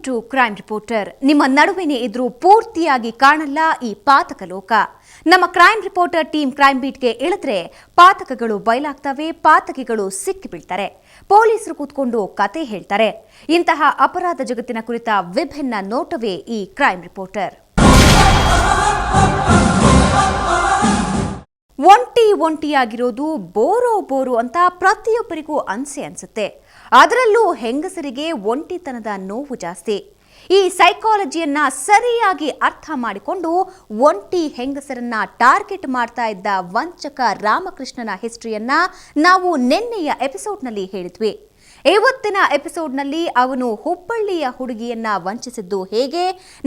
To crime reporter. ನಿಮ್ಮ ನಡುವೆನೇ ಇದ್ರೂ ಪೂರ್ತಿಯಾಗಿ ಕಾಣಲ್ಲ ಈ ಪಾತಕ ಲೋಕ. ನಮ್ಮ ಕ್ರೈಮ್ ರಿಪೋರ್ಟರ್ ಟೀಮ್ ಕ್ರೈಮ್ ಬೀಟ್ಗೆ ಇಳಿದ್ರೆ ಪಾತಕಗಳು ಬಯಲಾಗ್ತವೆ, ಪಾತಕಿಗಳು ಸಿಕ್ಕಿ ಬೀಳ್ತಾರೆ, ಪೊಲೀಸರು ಕೂತ್ಕೊಂಡು ಕತೆ ಹೇಳ್ತಾರೆ. ಇಂತಹ ಅಪರಾಧ ಜಗತ್ತಿನ ಕುರಿತ ವಿಭಿನ್ನ ನೋಟವೇ ಈ ಕ್ರೈಮ್ ರಿಪೋರ್ಟರ್. ಒಂಟಿಯಾಗಿರೋದು ಬೋರು ಅಂತ ಪ್ರತಿಯೊಬ್ಬರಿಗೂ ಅನ್ಸುತ್ತೆ. ಅದರಲ್ಲೂ ಹೆಂಗಸರಿಗೆ ಒಂಟಿತನದ ನೋವು ಜಾಸ್ತಿ. ಈ ಸೈಕಾಲಜಿಯನ್ನ ಸರಿಯಾಗಿ ಅರ್ಥ ಮಾಡಿಕೊಂಡು ಒಂಟಿ ಹೆಂಗಸರನ್ನ ಟಾರ್ಗೆಟ್ ಮಾಡ್ತಾ ಇದ್ದ ವಂಚಕ ರಾಮಕೃಷ್ಣನ ಹಿಸ್ಟ್ರಿಯನ್ನ ನಾವು ನಿನ್ನೆಯ ಎಪಿಸೋಡ್ನಲ್ಲಿ ಹೇಳಿದ್ವಿ. ಇವತ್ತಿನ ಎಪಿಸೋಡ್ನಲ್ಲಿ ಅವನು ಹುಬ್ಬಳ್ಳಿಯ ಹುಡುಗಿಯನ್ನ ವಂಚಿಸಿದ್ದು ಹೇಗೆ,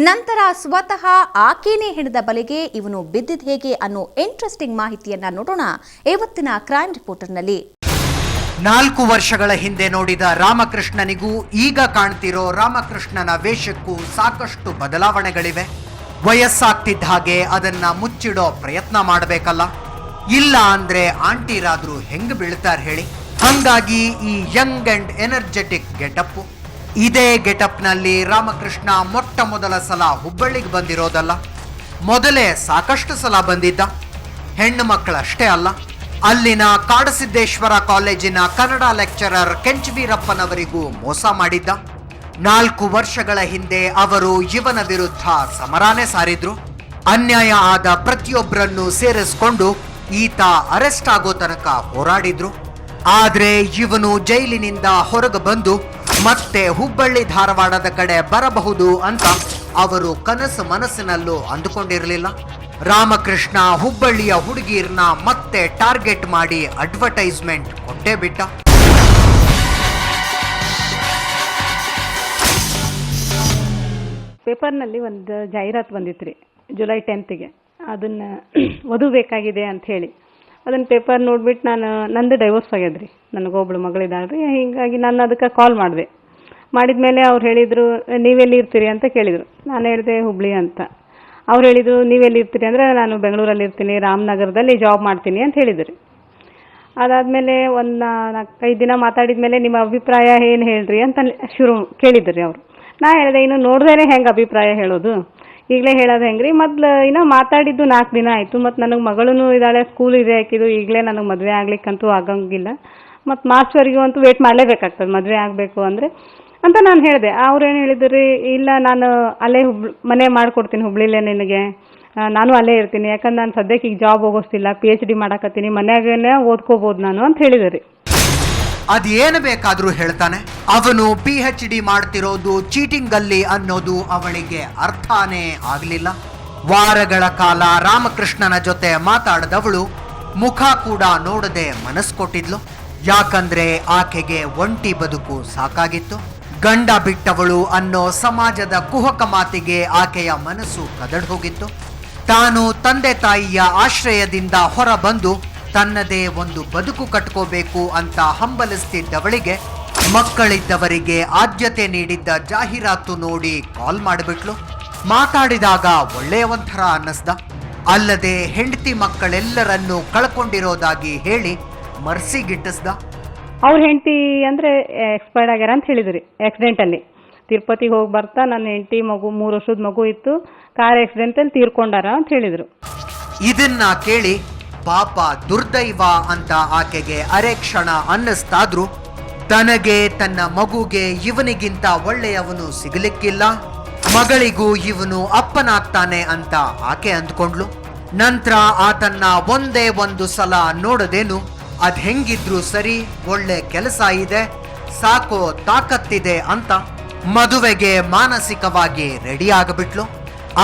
ನಂತರ ಸ್ವತಃ ಆಕೆನೇ ಹಿಡಿದ ಬಲೆಗೆ ಇವನು ಬಿದ್ದಿದ್ದು ಹೇಗೆ ಅನ್ನೋ ಇಂಟ್ರೆಸ್ಟಿಂಗ್ ಮಾಹಿತಿಯನ್ನ ನೋಡೋಣ ಇವತ್ತಿನ ಕ್ರೈಮ್ ರಿಪೋರ್ಟರ್ನಲ್ಲಿ. 4 ವರ್ಷಗಳ ಹಿಂದೆ ನೋಡಿದ ರಾಮಕೃಷ್ಣನಿಗೂ ಈಗ ಕಾಣ್ತಿರೋ ರಾಮಕೃಷ್ಣನ ವೇಷಕ್ಕೂ ಸಾಕಷ್ಟು ಬದಲಾವಣೆಗಳಿವೆ. ವಯಸ್ಸಾಗ್ತಿದ್ದ ಹಾಗೆ ಅದನ್ನ ಮುಚ್ಚಿಡೋ ಪ್ರಯತ್ನ ಮಾಡಬೇಕಲ್ಲ, ಇಲ್ಲ ಅಂದ್ರೆ ಆಂಟಿರಾದ್ರೂ ಹೆಂಗ್ ಬೀಳ್ತಾರ ಹೇಳಿ. ಹಂಗಾಗಿ ಈ ಯಂಗ್ ಅಂಡ್ ಎನರ್ಜೆಟಿಕ್ ಗೆಟಪ್. ಇದೇ ಗೆಟಪ್ನಲ್ಲಿ ರಾಮಕೃಷ್ಣ ಮೊಟ್ಟ ಮೊದಲ ಸಲ ಹುಬ್ಬಳ್ಳಿಗೆ ಬಂದಿರೋದಲ್ಲ, ಮೊದಲೇ ಸಾಕಷ್ಟು ಸಲ ಬಂದಿದ್ದ. ಹೆಣ್ಣು ಮಕ್ಕಳಷ್ಟೇ ಅಲ್ಲ, ಅಲ್ಲಿನ ಕಾಡಸಿದ್ದೇಶ್ವರ ಕಾಲೇಜಿನ ಕನ್ನಡ ಲೆಕ್ಚರರ್ ಕೆಂಚವೀರಪ್ಪನವರಿಗೂ ಮೋಸ ಮಾಡಿದ್ದ. 4 ವರ್ಷಗಳ ಹಿಂದೆ ಅವರು ಇವನ ವಿರುದ್ಧ ಸಮರಾನೇ ಸಾರಿದ್ರು. ಅನ್ಯಾಯ ಆದ ಪ್ರತಿಯೊಬ್ಬರನ್ನು ಸೇರಿಸಿಕೊಂಡು ಈತ ಅರೆಸ್ಟ್ ಆಗೋ ತನಕ ಹೋರಾಡಿದ್ರು. ಆದ್ರೆ ಇವನು ಜೈಲಿನಿಂದ ಹೊರಗೆ ಬಂದು ಮತ್ತೆ ಹುಬ್ಬಳ್ಳಿ ಧಾರವಾಡದ ಕಡೆ ಬರಬಹುದು ಅಂತ ಅವರು ಕನಸು ಮನಸ್ಸಿನಲ್ಲೂ ಅಂದುಕೊಂಡಿರಲಿಲ್ಲ. ರಾಮಕೃಷ್ಣ ಹುಬ್ಬಳ್ಳಿಯ ಹುಡುಗಿಯರನ್ನ ಮತ್ತೆ ಟಾರ್ಗೆಟ್ ಮಾಡಿ ಅಡ್ವರ್ಟೈಸ್ಮೆಂಟ್ ಕೊಟ್ಟೇ ಬಿಟ್ಟ. ಪೇಪರ್ನಲ್ಲಿ ಒಂದು ಜಾಹೀರಾತು ಬಂದಿತ್ತು ಜುಲೈ 10ಗೆ. ಅದನ್ನು ವಧು ಬೇಕಾಗಿದೆ ಅಂತ ಹೇಳಿ ಅದನ್ನು ಪೇಪರ್ ನೋಡ್ಬಿಟ್ಟು ನಂದು ಡೈವೋರ್ಸ್ ಆಗ್ಯದ್ರಿ, ನನಗೊಬ್ಳು ಮಗಳಿದ್ದಾಳ್ರಿ. ಹೀಗಾಗಿ ನಾನು ಅದಕ್ಕೆ ಕಾಲ್ ಮಾಡಿದ್ಮೇಲೆ ಅವ್ರು ಹೇಳಿದರು ನೀವೆಲ್ಲಿ ಇರ್ತೀರಿ ಅಂತ ಕೇಳಿದರು. ನಾನು ಹೇಳಿದೆ ಹುಬ್ಳಿ ಅಂತ. ಅವ್ರು ಹೇಳಿದರು ನೀವೆಲ್ಲಿ ಇರ್ತೀರಿ ಅಂದರೆ ನಾನು ಬೆಂಗಳೂರಲ್ಲಿ ಇರ್ತೀನಿ, ರಾಮನಗರದಲ್ಲಿ ಜಾಬ್ ಮಾಡ್ತೀನಿ ಅಂತ ಹೇಳಿದ್ರು. ಅದಾದಮೇಲೆ ಒಂದು 4-5 ದಿನ ಮಾತಾಡಿದ ಮೇಲೆ ನಿಮ್ಮ ಅಭಿಪ್ರಾಯ ಏನು ಹೇಳ್ರಿ ಅಂತ ಕೇಳಿದ್ರಿ ಅವರು. ನಾ ಹೇಳಿದೆ ಇನ್ನು ನೋಡ್ದೇನೆ ಹೆಂಗೆ ಅಭಿಪ್ರಾಯ ಹೇಳೋದು, ಈಗಲೇ ಹೇಳೋದು ಹೆಂಗ್ರಿ, ಮೊದಲು ಇನ್ನೂ ಮಾತಾಡಿದ್ದು 4 ದಿನ ಆಯಿತು, ಮತ್ತು ನನಗೆ ಮಗಳೂ ಇದ್ದಾಳೆ, ಸ್ಕೂಲ್ ಇದೆ ಹಾಕಿದ್ದು, ಈಗಲೇ ನನಗೆ ಮದುವೆ ಆಗ್ಲಿಕ್ಕಂತೂ ಆಗಂಗಿಲ್ಲ, ಮತ್ತು ಮಾರ್ಚ್ವರೆಗೂ ಅಂತೂ ವೇಟ್ ಮಾಡಲೇಬೇಕಾಗ್ತದೆ ಮದುವೆ ಆಗಬೇಕು ಅಂದರೆ ಅಂತ ನಾನು ಹೇಳಿದೆ. ಅವ್ರೇನು ಹೇಳಿದ್ರು, ಇಲ್ಲ ನಾನು ಅಲ್ಲೇ ಮನೆ ಮಾಡಿಕೊಡ್ತೀನಿ ಹುಬ್ಳಿಲೇ ನಿನಗೆ, ನಾನು ಅಲ್ಲೇ ಇರ್ತೀನಿ, ಯಾಕಂದ್ರೆ ನಾನು ಸದ್ಯಕ್ಕೆ ಈಗ ಜಾಬ್ ಹೋಗೋಸ್ತಿಲ್ಲ, PhD ಮಾಡಕತ್ತೀನಿ, ಮನ್ಯಾಗೇ ಓದ್ಕೋಬೋದು ನಾನು ಅಂತ ಹೇಳಿದ್ರಿ. ಅದೇನು ಬೇಕಾದ್ರೂ ಹೇಳ್ತಾನೆ. ಅವನು PhD ಮಾಡ್ತಿರೋದು ಚೀಟಿಂಗ್ ಅಲ್ಲಿ ಅನ್ನೋದು ಅವಳಿಗೆ ಅರ್ಥನೇ ಆಗ್ಲಿಲ್ಲ. ವಾರಗಳ ಕಾಲ ರಾಮಕೃಷ್ಣನ ಜೊತೆ ಮಾತಾಡದವಳು ಮುಖ ಕೂಡ ನೋಡದೆ ಮನಸ್ಸು ಕೊಟ್ಟಿದ್ಲು. ಯಾಕಂದ್ರೆ ಆಕೆಗೆ ಒಂಟಿ ಬದುಕು ಸಾಕಾಗಿತ್ತು. ಗಂಡ ಬಿಟ್ಟವಳು ಅನ್ನೋ ಸಮಾಜದ ಕುಹಕ ಮಾತಿಗೆ ಆಕೆಯ ಮನಸ್ಸು ಕದಡ್ ಹೋಗಿತ್ತು. ತಾನು ತಂದೆ ತಾಯಿಯ ಆಶ್ರಯದಿಂದ ಹೊರ ಬಂದು ತನ್ನದೇ ಒಂದು ಬದುಕು ಕಟ್ಕೋಬೇಕು ಅಂತ ಹಂಬಲಿಸ್ತಿದ್ದವಳಿಗೆ ಮಕ್ಕಳಿದ್ದವರಿಗೆ ಆದ್ಯತೆ ನೀಡಿದ್ದ ಜಾಹೀರಾತು ನೋಡಿ ಕಾಲ್ ಮಾಡಿಬಿಟ್ಲು. ಮಾತಾಡಿದಾಗ ಒಳ್ಳೆಯ ಒಂಥರ ಅನ್ನಿಸ್ದ. ಅಲ್ಲದೆ ಹೆಂಡತಿ ಮಕ್ಕಳೆಲ್ಲರನ್ನೂ ಕಳ್ಕೊಂಡಿರೋದಾಗಿ ಹೇಳಿ ಮರ್ಸಿಗಿಟ್ಟಿಸ್ದ. ಅವ್ರ ಹೆಂಡತಿ ಅಂದರೆ ಎಕ್ಸ್ಪೈರ್ಡ್ ಆಗ್ಯಾರ ಅಂತ ಹೇಳಿದ್ರಿ, ಆಕ್ಸಿಡೆಂಟಲ್ಲಿ. ತಿರುಪತಿಗೆ ಹೋಗಿ ಬರ್ತಾ ನನ್ನ ಹೆಂಡತಿ ಮಗು 3 ವರ್ಷದ ಮಗು ಇತ್ತು, ಕಾರ್ ಆಕ್ಸಿಡೆಂಟಲ್ಲಿ ತೀರ್ಕೊಂಡಾರ ಅಂತ ಹೇಳಿದರು. ಇದನ್ನ ಕೇಳಿ ಪಾಪ ದುರ್ದೈವ ಅಂತ ಆಕೆಗೆ ಅರೆ ಕ್ಷಣ ಅನ್ನಿಸ್ತಾದ್ರೂ ತನಗೆ ತನ್ನ ಮಗುಗೆ ಇವನಿಗಿಂತ ಒಳ್ಳೆಯವನು ಸಿಗಲಿಕ್ಕಿಲ್ಲ, ಮಗಳಿಗೂ ಇವನು ಅಪ್ಪನಾಗ್ತಾನೆ ಅಂತ ಆಕೆ ಅಂದ್ಕೊಂಡ್ಲು. ನಂತರ ಆತನ್ನ ಒಂದೇ ಒಂದು ಸಲ ನೋಡದೇನು, ಅದ್ ಹೆಂಗಿದ್ರು ಸರಿ, ಒಳ್ಳೆ ಕೆಲಸ ಇದೆ, ಸಾಕೋ ತಾಕತ್ತಿದೆ ಅಂತ ಮದುವೆಗೆ ಮಾನಸಿಕವಾಗಿ ರೆಡಿ ಆಗಿಬಿಟ್ಲು.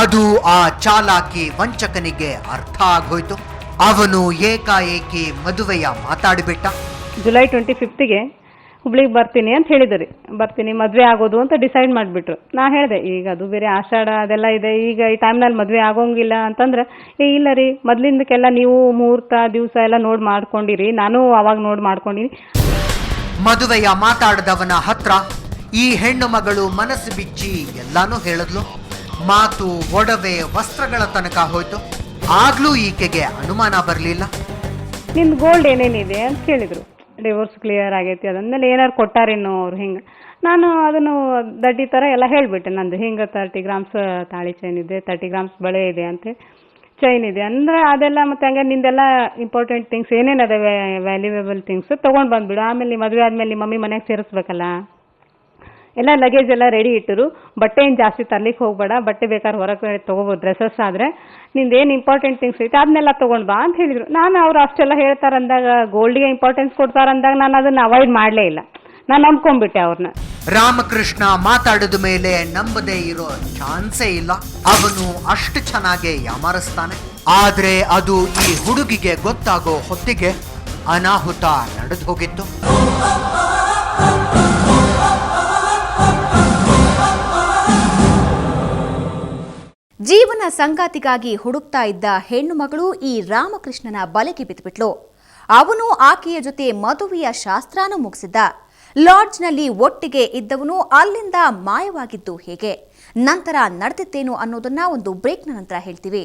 ಅದು ಆ ಚಾಲಾಕಿ ವಂಚಕನಿಗೆ ಅರ್ಥ ಆಗೋಯ್ತು. ಅವನು ಏಕಾಏಕಿ ಮದುವೆಯ ಮಾತಾಡಿಬಿಟ್ಟ. ಜುಲೈ 25ಗೆ ಹುಬ್ಳಿಗೆ ಬರ್ತೀನಿ ಅಂತ ಹೇಳಿದ್ರಿ. ಬರ್ತೀನಿ, ಮದುವೆ ಆಗೋದು ಅಂತ ಡಿಸೈಡ್ ಮಾಡಿಬಿಟ್ರು. ನಾ ಹೇಳಿದೆ ಈಗ ಅದು ಬೇರೆ ಆಷಾಢ ಅದೆಲ್ಲ ಇದೆ, ಈಗ ಈ ಟೈಮ್ನಲ್ಲಿ ಮದುವೆ ಆಗೋಂಗಿಲ್ಲ ಅಂತಂದ್ರೆ, ಇಲ್ಲ ರೀ ಮೊದಲಿಂದಕ್ಕೆಲ್ಲ ನೀವು ಮುಹೂರ್ತ ದಿವಸ ಎಲ್ಲ ನೋಡಿ ಮಾಡ್ಕೊಂಡಿರಿ, ನಾನು ಅವಾಗ ನೋಡಿ ಮಾಡ್ಕೊಂಡಿನಿ. ಮದುವೆಯ ಮಾತಾಡದವನ ಹತ್ರ ಈ ಹೆಣ್ಣು ಮಗಳು ಮನಸ್ಸು ಬಿಚ್ಚಿ ಎಲ್ಲಾನು ಹೇಳಿದ್ಲು. ಮಾತು, ಒಡವೆ, ವಸ್ತ್ರಗಳ ತನಕ ಹೋಯ್ತು. ಆಗ್ಲೂ ಈಕೆಗೆ ಅನುಮಾನ ಬರಲಿಲ್ಲ. ನಿಂದು ಗೋಲ್ಡ್ ಏನೇನಿದೆ ಅಂತ ಕೇಳಿದ್ರು. ಡಿವೋರ್ಸ್ ಕ್ಲಿಯರ್ ಆಗೈತಿ, ಅದಂದ್ಮೇಲೆ ಏನಾರು ಕೊಟ್ಟಾರೇನೋ ಅವ್ರು ಹಿಂಗೆ. ನಾನು ಅದನ್ನು ದಡ್ಡಿ ಥರ ಎಲ್ಲ ಹೇಳಿಬಿಟ್ಟೆ, ನಂದು ಹಿಂಗೆ 30 ಗ್ರಾಮ್ಸ್ ತಾಳಿ ಚೈನ್ ಇದೆ, 30 ಗ್ರಾಮ್ಸ್ ಬಳೆ ಇದೆ ಅಂತ, ಚೈನ್ ಇದೆ ಅಂದರೆ ಅದೆಲ್ಲ. ಮತ್ತು ಹಂಗೆ ನಿಂದೆಲ್ಲ ಇಂಪಾರ್ಟೆಂಟ್ ಥಿಂಗ್ಸ್ ಏನೇನು ಅದಾವೆ ವ್ಯಾಲ್ಯೂಯೇಬಲ್ ಥಿಂಗ್ಸ್ ತೊಗೊಂಡು ಬಂದುಬಿಡು. ಆಮೇಲೆ ನಿಮ್ಮ ಮದುವೆ ಆದಮೇಲೆ ನಿಮ್ಮ ಮಮ್ಮಿ ಮನೆಗೆ ಸೇರಿಸ್ಬೇಕಲ್ಲ, ಎಲ್ಲ ಲಗೇಜ್ ಎಲ್ಲ ರೆಡಿ ಇಟ್ಟರು. ಬಟ್ಟೆ ಏನು ಜಾಸ್ತಿ ತರ್ಲಿಕ್ಕೆ ಹೋಗಬೇಡ, ಬಟ್ಟೆ ಬೇಕಾದ್ರೆ ಹೊರಗೆ ತೊಗೋಬೋದು, ಡ್ರೆಸ್ಸಸ್ ಆದರೆ ನಿಂದು ಏನು ಇಂಪಾರ್ಟೆಂಟ್ ಥಿಂಗ್ಸ್ ಐತೆ ಅದನ್ನೆಲ್ಲ ತೊಗೊಂಡು ಬಾ ಅಂತ ಹೇಳಿದರು. ನಾನು ಅವರು ಅಷ್ಟೆಲ್ಲ ಹೇಳ್ತಾರಂದಾಗ, ಗೋಲ್ಡ್ಗೆ ಇಂಪಾರ್ಟೆನ್ಸ್ ಕೊಡ್ತಾರಂದಾಗ ನಾನು ಅದನ್ನು ಅವಾಯ್ಡ್ ಮಾಡಲೇ ಇಲ್ಲ, ನಾನು ನಂಬ್ಕೊಂಡ್ಬಿಟ್ಟೆ ಅವ್ರನ್ನ. ರಾಮಕೃಷ್ಣ ಮಾತಾಡಿದ ಮೇಲೆ ನಂಬದೇ ಇರೋ ಚಾನ್ಸೇ ಇಲ್ಲ. ಅವನು ಅಷ್ಟು ಚೆನ್ನಾಗಿ ಯಾಮಾರಿಸ್ತಾನೆ. ಆದ್ರೆ ಅದು ಈ ಹುಡುಗಿಗೆ ಗೊತ್ತಾಗೋ ಹೊತ್ತಿಗೆ ಅನಾಹುತ ನಡೆದು ಹೋಗಿತ್ತು. ಜೀವನ ಸಂಗಾತಿಗಾಗಿ ಹುಡುಕ್ತಾ ಇದ್ದ ಹೆಣ್ಣು ಮಗಳು ಈ ರಾಮಕೃಷ್ಣನ ಬಲೆಗೆ ಬಿದ್ದುಬಿಟ್ಲು. ಅವನು ಆಕೆಯ ಜೊತೆ ಮದುವೆಯ ಶಾಸ್ತ್ರಾನು ಮುಗಿಸಿದ್ದ. ಲಾಡ್ಜ್ನಲ್ಲಿ ಒಟ್ಟಿಗೆ ಇದ್ದವನು ಅಲ್ಲಿಂದ ಮಾಯವಾಗಿದ್ದು ಹೇಗೆ, ನಂತರ ನಡೆದಿದ್ದೇನು ಅನ್ನೋದನ್ನ ಒಂದು ಬ್ರೇಕ್ನ ನಂತರ ಹೇಳ್ತೀವಿ.